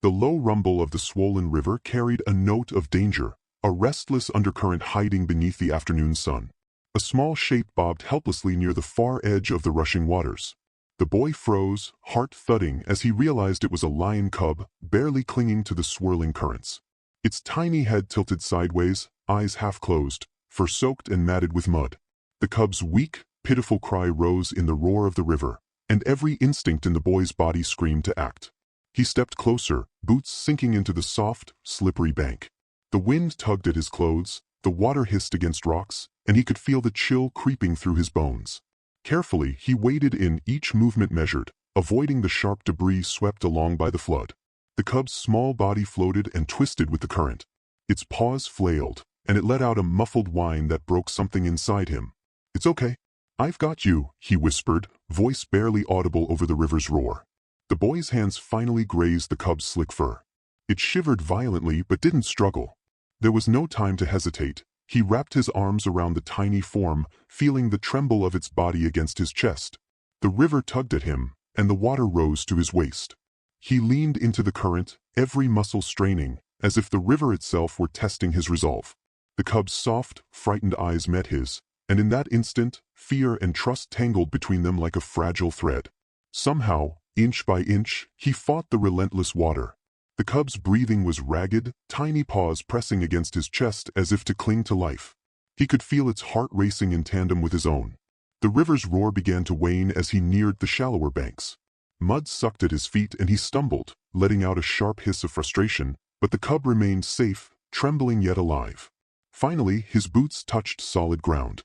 The low rumble of the swollen river carried a note of danger, a restless undercurrent hiding beneath the afternoon sun. A small shape bobbed helplessly near the far edge of the rushing waters. The boy froze, heart thudding as he realized it was a lion cub, barely clinging to the swirling currents. Its tiny head tilted sideways, eyes half closed, fur soaked and matted with mud. The cub's weak, pitiful cry rose in the roar of the river, and every instinct in the boy's body screamed to act. He stepped closer, boots sinking into the soft, slippery bank. The wind tugged at his clothes, the water hissed against rocks, and he could feel the chill creeping through his bones. Carefully, he waded in, each movement measured, avoiding the sharp debris swept along by the flood. The cub's small body floated and twisted with the current. Its paws flailed, and it let out a muffled whine that broke something inside him. "It's okay. I've got you," he whispered, voice barely audible over the river's roar. The boy's hands finally grazed the cub's slick fur. It shivered violently but didn't struggle. There was no time to hesitate. He wrapped his arms around the tiny form, feeling the tremble of its body against his chest. The river tugged at him, and the water rose to his waist. He leaned into the current, every muscle straining, as if the river itself were testing his resolve. The cub's soft, frightened eyes met his, and in that instant, fear and trust tangled between them like a fragile thread. Somehow, inch by inch, he fought the relentless water. The cub's breathing was ragged, tiny paws pressing against his chest as if to cling to life. He could feel its heart racing in tandem with his own. The river's roar began to wane as he neared the shallower banks. Mud sucked at his feet and he stumbled, letting out a sharp hiss of frustration, but the cub remained safe, trembling yet alive. Finally, his boots touched solid ground.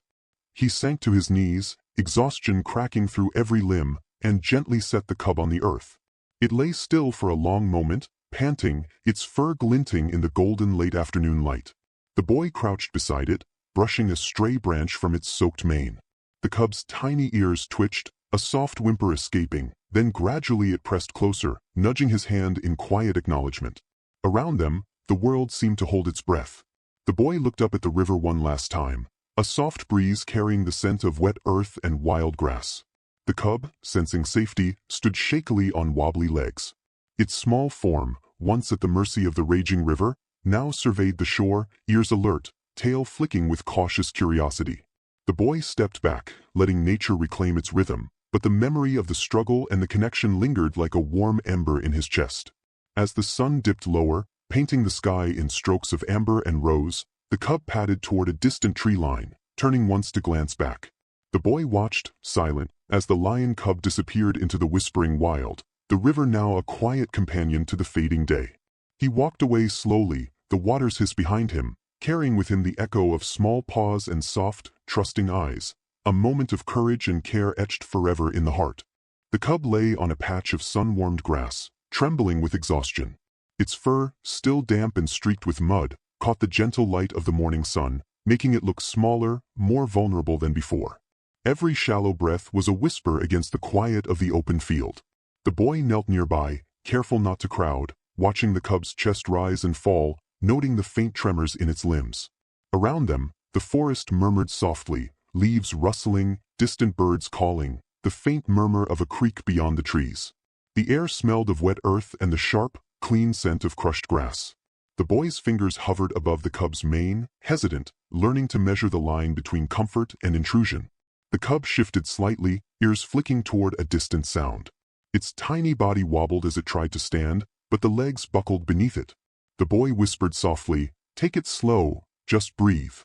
He sank to his knees, exhaustion cracking through every limb, and gently set the cub on the earth. It lay still for a long moment, panting, its fur glinting in the golden late afternoon light. The boy crouched beside it, brushing a stray branch from its soaked mane. The cub's tiny ears twitched, a soft whimper escaping, then gradually it pressed closer, nudging his hand in quiet acknowledgement. Around them, the world seemed to hold its breath. The boy looked up at the river one last time, a soft breeze carrying the scent of wet earth and wild grass. The cub, sensing safety, stood shakily on wobbly legs. Its small form, once at the mercy of the raging river, now surveyed the shore, ears alert, tail flicking with cautious curiosity. The boy stepped back, letting nature reclaim its rhythm, but the memory of the struggle and the connection lingered like a warm ember in his chest. As the sun dipped lower, painting the sky in strokes of amber and rose, the cub padded toward a distant tree line, turning once to glance back. The boy watched, silent, as the lion cub disappeared into the whispering wild, the river now a quiet companion to the fading day. He walked away slowly, the waters hiss behind him, carrying with him the echo of small paws and soft, trusting eyes, a moment of courage and care etched forever in the heart. The cub lay on a patch of sun-warmed grass, trembling with exhaustion. Its fur, still damp and streaked with mud, caught the gentle light of the morning sun, making it look smaller, more vulnerable than before. Every shallow breath was a whisper against the quiet of the open field. The boy knelt nearby, careful not to crowd, watching the cub's chest rise and fall, noting the faint tremors in its limbs. Around them, the forest murmured softly, leaves rustling, distant birds calling, the faint murmur of a creek beyond the trees. The air smelled of wet earth and the sharp, clean scent of crushed grass. The boy's fingers hovered above the cub's mane, hesitant, learning to measure the line between comfort and intrusion. The cub shifted slightly, ears flicking toward a distant sound. Its tiny body wobbled as it tried to stand, but the legs buckled beneath it. The boy whispered softly, "Take it slow, just breathe."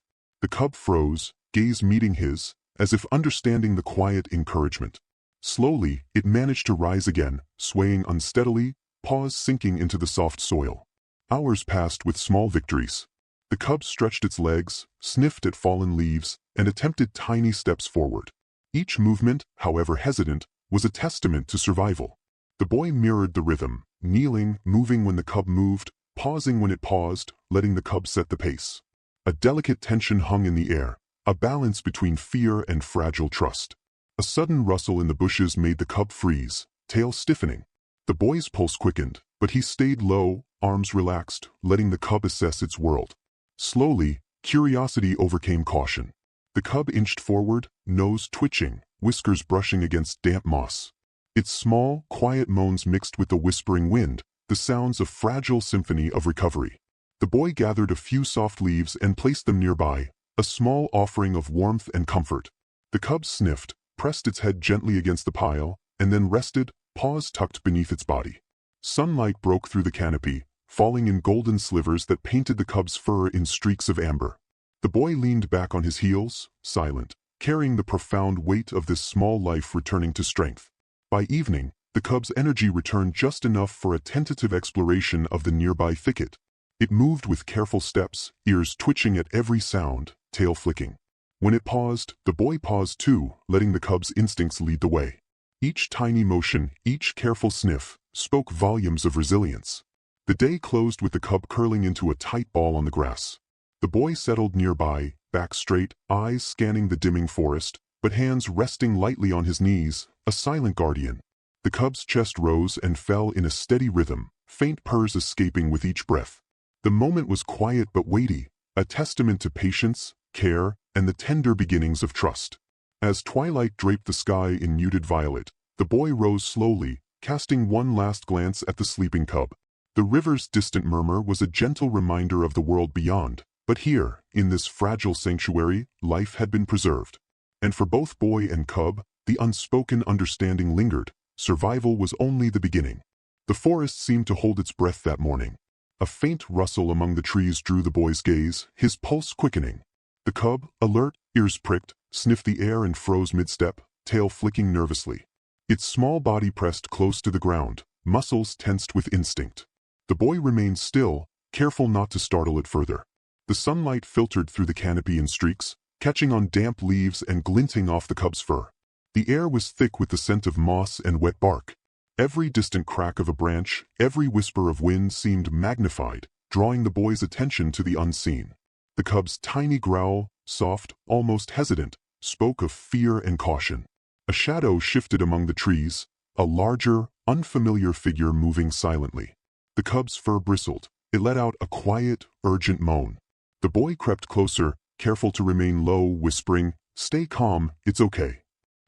The cub froze, gaze meeting his, as if understanding the quiet encouragement. Slowly, it managed to rise again, swaying unsteadily, paws sinking into the soft soil. Hours passed with small victories. The cub stretched its legs, sniffed at fallen leaves, and attempted tiny steps forward. Each movement, however hesitant, was a testament to survival. The boy mirrored the rhythm, kneeling, moving when the cub moved, pausing when it paused, letting the cub set the pace. A delicate tension hung in the air, a balance between fear and fragile trust. A sudden rustle in the bushes made the cub freeze, tail stiffening. The boy's pulse quickened, but he stayed low, arms relaxed, letting the cub assess its world. Slowly, curiosity overcame caution. The cub inched forward, nose twitching, whiskers brushing against damp moss. Its small, quiet moans mixed with the whispering wind, the sounds a fragile symphony of recovery. The boy gathered a few soft leaves and placed them nearby, a small offering of warmth and comfort. The cub sniffed, pressed its head gently against the pile, and then rested, paws tucked beneath its body. Sunlight broke through the canopy, falling in golden slivers that painted the cub's fur in streaks of amber. The boy leaned back on his heels, silent, carrying the profound weight of this small life returning to strength. By evening, the cub's energy returned just enough for a tentative exploration of the nearby thicket. It moved with careful steps, ears twitching at every sound, tail flicking. When it paused, the boy paused too, letting the cub's instincts lead the way. Each tiny motion, each careful sniff, spoke volumes of resilience. The day closed with the cub curling into a tight ball on the grass. The boy settled nearby, back straight, eyes scanning the dimming forest, but hands resting lightly on his knees, a silent guardian. The cub's chest rose and fell in a steady rhythm, faint purrs escaping with each breath. The moment was quiet but weighty, a testament to patience, care, and the tender beginnings of trust. As twilight draped the sky in muted violet, the boy rose slowly, casting one last glance at the sleeping cub. The river's distant murmur was a gentle reminder of the world beyond, but here, in this fragile sanctuary, life had been preserved. And for both boy and cub, the unspoken understanding lingered. Survival was only the beginning. The forest seemed to hold its breath that morning. A faint rustle among the trees drew the boy's gaze, his pulse quickening. The cub, alert, ears pricked, sniffed the air and froze mid-step, tail flicking nervously. Its small body pressed close to the ground, muscles tensed with instinct. The boy remained still, careful not to startle it further. The sunlight filtered through the canopy in streaks, catching on damp leaves and glinting off the cub's fur. The air was thick with the scent of moss and wet bark. Every distant crack of a branch, every whisper of wind seemed magnified, drawing the boy's attention to the unseen. The cub's tiny growl, soft, almost hesitant, spoke of fear and caution. A shadow shifted among the trees, a larger, unfamiliar figure moving silently. The cub's fur bristled. It let out a quiet, urgent moan. The boy crept closer, careful to remain low, whispering, "Stay calm, it's okay."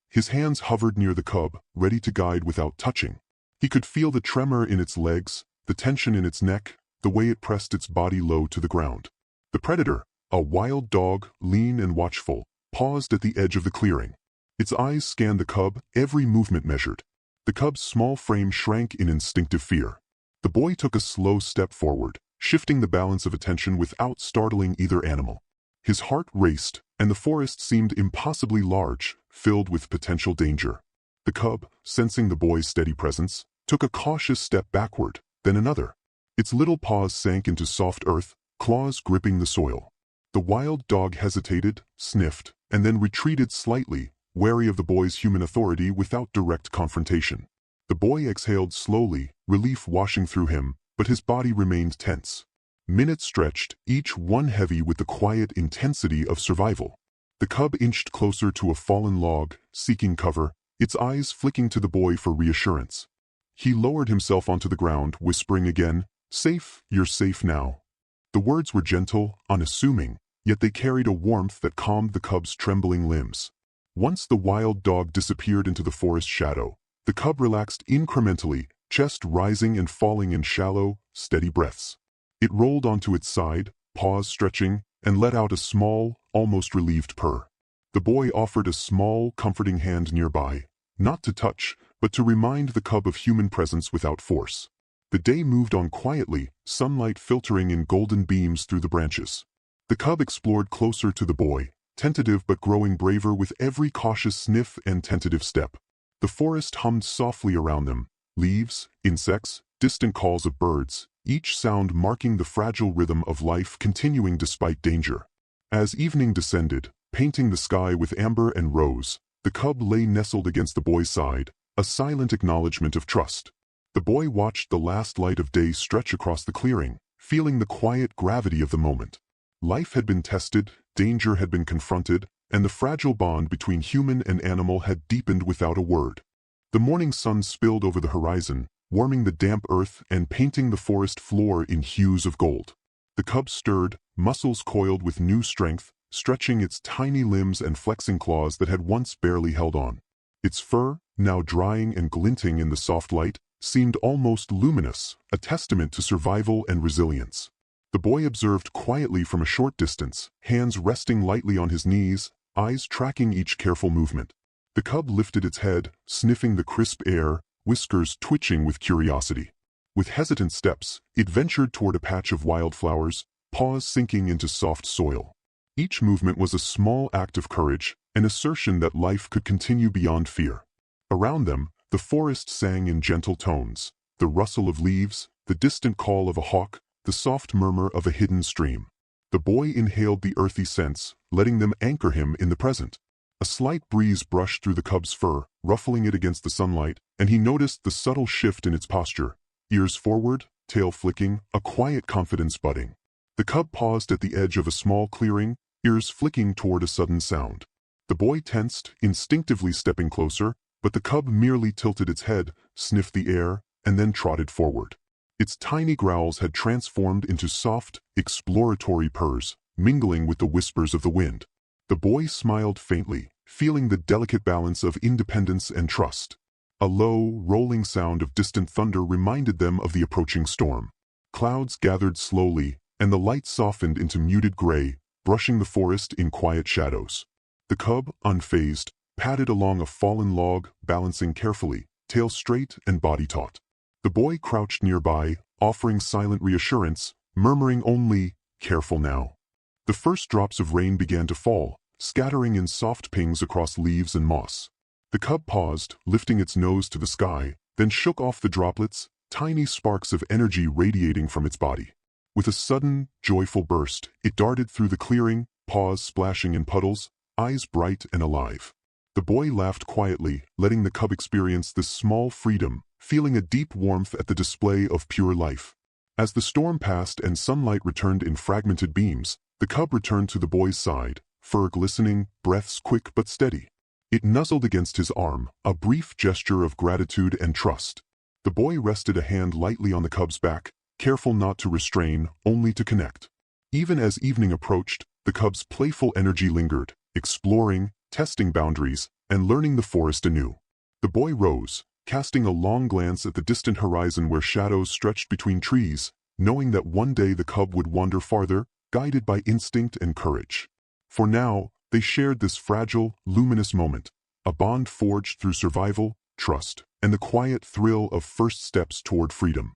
His hands hovered near the cub, ready to guide without touching. He could feel the tremor in its legs, the tension in its neck, the way it pressed its body low to the ground. The predator, a wild dog, lean and watchful, paused at the edge of the clearing. Its eyes scanned the cub, every movement measured. The cub's small frame shrank in instinctive fear. The boy took a slow step forward, shifting the balance of attention without startling either animal. His heart raced, and the forest seemed impossibly large, filled with potential danger. The cub, sensing the boy's steady presence, took a cautious step backward, then another. Its little paws sank into soft earth, claws gripping the soil. The wild dog hesitated, sniffed, and then retreated slightly, wary of the boy's human authority without direct confrontation. The boy exhaled slowly, relief washing through him, but his body remained tense. Minutes stretched, each one heavy with the quiet intensity of survival. The cub inched closer to a fallen log, seeking cover, its eyes flicking to the boy for reassurance. He lowered himself onto the ground, whispering again, "Safe, you're safe now." The words were gentle, unassuming, yet they carried a warmth that calmed the cub's trembling limbs. Once the wild dog disappeared into the forest shadow, the cub relaxed incrementally, chest rising and falling in shallow, steady breaths. It rolled onto its side, paws stretching, and let out a small, almost relieved purr. The boy offered a small, comforting hand nearby, not to touch, but to remind the cub of human presence without force. The day moved on quietly, sunlight filtering in golden beams through the branches. The cub explored closer to the boy, tentative but growing braver with every cautious sniff and tentative step. The forest hummed softly around them, leaves, insects, distant calls of birds, each sound marking the fragile rhythm of life continuing despite danger. As evening descended, painting the sky with amber and rose, the cub lay nestled against the boy's side, a silent acknowledgement of trust. The boy watched the last light of day stretch across the clearing, feeling the quiet gravity of the moment. Life had been tested, danger had been confronted, and the fragile bond between human and animal had deepened without a word. The morning sun spilled over the horizon, warming the damp earth and painting the forest floor in hues of gold. The cub stirred, muscles coiled with new strength, stretching its tiny limbs and flexing claws that had once barely held on. Its fur, now drying and glinting in the soft light, seemed almost luminous, a testament to survival and resilience. The boy observed quietly from a short distance, hands resting lightly on his knees, eyes tracking each careful movement. The cub lifted its head, sniffing the crisp air, whiskers twitching with curiosity. With hesitant steps, it ventured toward a patch of wildflowers, paws sinking into soft soil. Each movement was a small act of courage, an assertion that life could continue beyond fear. Around them, the forest sang in gentle tones, the rustle of leaves, the distant call of a hawk, the soft murmur of a hidden stream. The boy inhaled the earthy scents, letting them anchor him in the present. A slight breeze brushed through the cub's fur, ruffling it against the sunlight, and he noticed the subtle shift in its posture. Ears forward, tail flicking, a quiet confidence budding. The cub paused at the edge of a small clearing, ears flicking toward a sudden sound. The boy tensed, instinctively stepping closer, but the cub merely tilted its head, sniffed the air, and then trotted forward. Its tiny growls had transformed into soft, exploratory purrs, mingling with the whispers of the wind. The boy smiled faintly, feeling the delicate balance of independence and trust. A low, rolling sound of distant thunder reminded them of the approaching storm. Clouds gathered slowly, and the light softened into muted gray, brushing the forest in quiet shadows. The cub, unfazed, padded along a fallen log, balancing carefully, tail straight and body taut. The boy crouched nearby, offering silent reassurance, murmuring only, "Careful now." The first drops of rain began to fall, scattering in soft pings across leaves and moss. The cub paused, lifting its nose to the sky, then shook off the droplets, tiny sparks of energy radiating from its body. With a sudden, joyful burst, it darted through the clearing, paws splashing in puddles, eyes bright and alive. The boy laughed quietly, letting the cub experience this small freedom, feeling a deep warmth at the display of pure life. As the storm passed and sunlight returned in fragmented beams, the cub returned to the boy's side, fur glistening, breaths quick but steady. It nuzzled against his arm, a brief gesture of gratitude and trust. The boy rested a hand lightly on the cub's back, careful not to restrain, only to connect. Even as evening approached, the cub's playful energy lingered, exploring, testing boundaries, and learning the forest anew. The boy rose, casting a long glance at the distant horizon where shadows stretched between trees, knowing that one day the cub would wander farther, guided by instinct and courage. For now, they shared this fragile, luminous moment, a bond forged through survival, trust, and the quiet thrill of first steps toward freedom.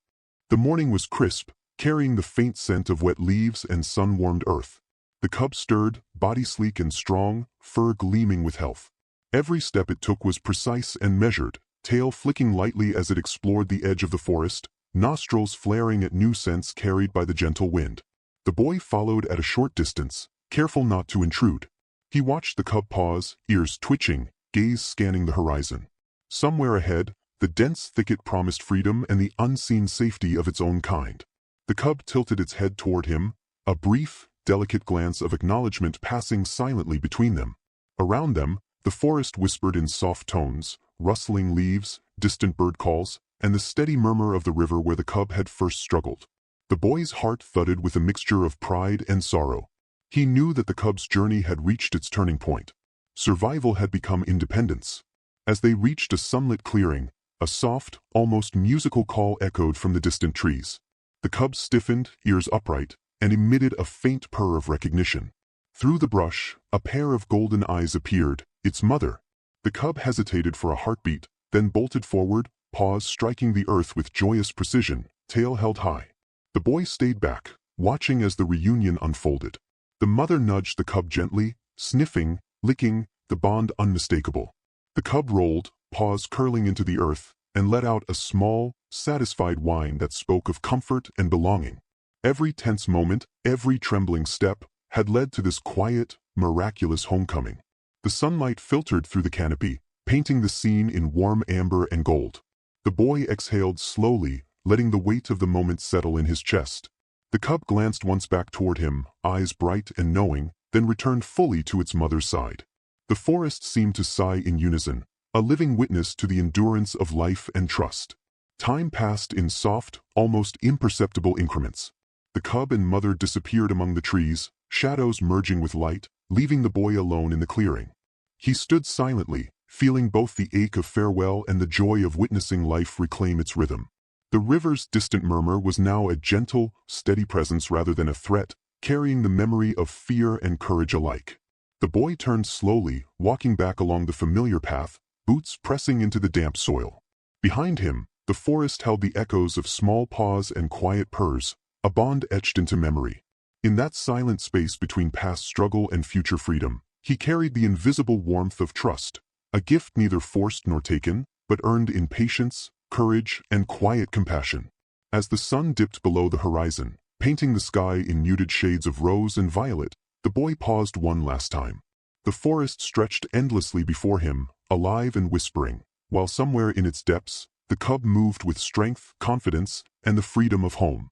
The morning was crisp, carrying the faint scent of wet leaves and sun-warmed earth. The cub stirred, body sleek and strong, fur gleaming with health. Every step it took was precise and measured, tail flicking lightly as it explored the edge of the forest, nostrils flaring at new scents carried by the gentle wind. The boy followed at a short distance, careful not to intrude. He watched the cub pause, ears twitching, gaze scanning the horizon. Somewhere ahead, the dense thicket promised freedom and the unseen safety of its own kind. The cub tilted its head toward him, a brief, delicate glance of acknowledgement passing silently between them. Around them, the forest whispered in soft tones, rustling leaves, distant bird calls, and the steady murmur of the river where the cub had first struggled. The boy's heart thudded with a mixture of pride and sorrow. He knew that the cub's journey had reached its turning point. Survival had become independence. As they reached a sunlit clearing, a soft, almost musical call echoed from the distant trees. The cub stiffened, ears upright, and emitted a faint purr of recognition. Through the brush, a pair of golden eyes appeared, its mother. The cub hesitated for a heartbeat, then bolted forward, paws striking the earth with joyous precision, tail held high. The boy stayed back, watching as the reunion unfolded. The mother nudged the cub gently, sniffing, licking, the bond unmistakable. The cub rolled, paws curling into the earth, and let out a small, satisfied whine that spoke of comfort and belonging. Every tense moment, every trembling step, had led to this quiet, miraculous homecoming. The sunlight filtered through the canopy, painting the scene in warm amber and gold. The boy exhaled slowly, letting the weight of the moment settle in his chest. The cub glanced once back toward him, eyes bright and knowing, then returned fully to its mother's side. The forest seemed to sigh in unison, a living witness to the endurance of life and trust. Time passed in soft, almost imperceptible increments. The cub and mother disappeared among the trees, shadows merging with light, leaving the boy alone in the clearing. He stood silently, feeling both the ache of farewell and the joy of witnessing life reclaim its rhythm. The river's distant murmur was now a gentle, steady presence rather than a threat, carrying the memory of fear and courage alike. The boy turned slowly, walking back along the familiar path, boots pressing into the damp soil. Behind him, the forest held the echoes of small paws and quiet purrs, a bond etched into memory. In that silent space between past struggle and future freedom, he carried the invisible warmth of trust, a gift neither forced nor taken, but earned in patience, courage, and quiet compassion. As the sun dipped below the horizon, painting the sky in muted shades of rose and violet, the boy paused one last time. The forest stretched endlessly before him, alive and whispering, while somewhere in its depths, the cub moved with strength, confidence, and the freedom of home.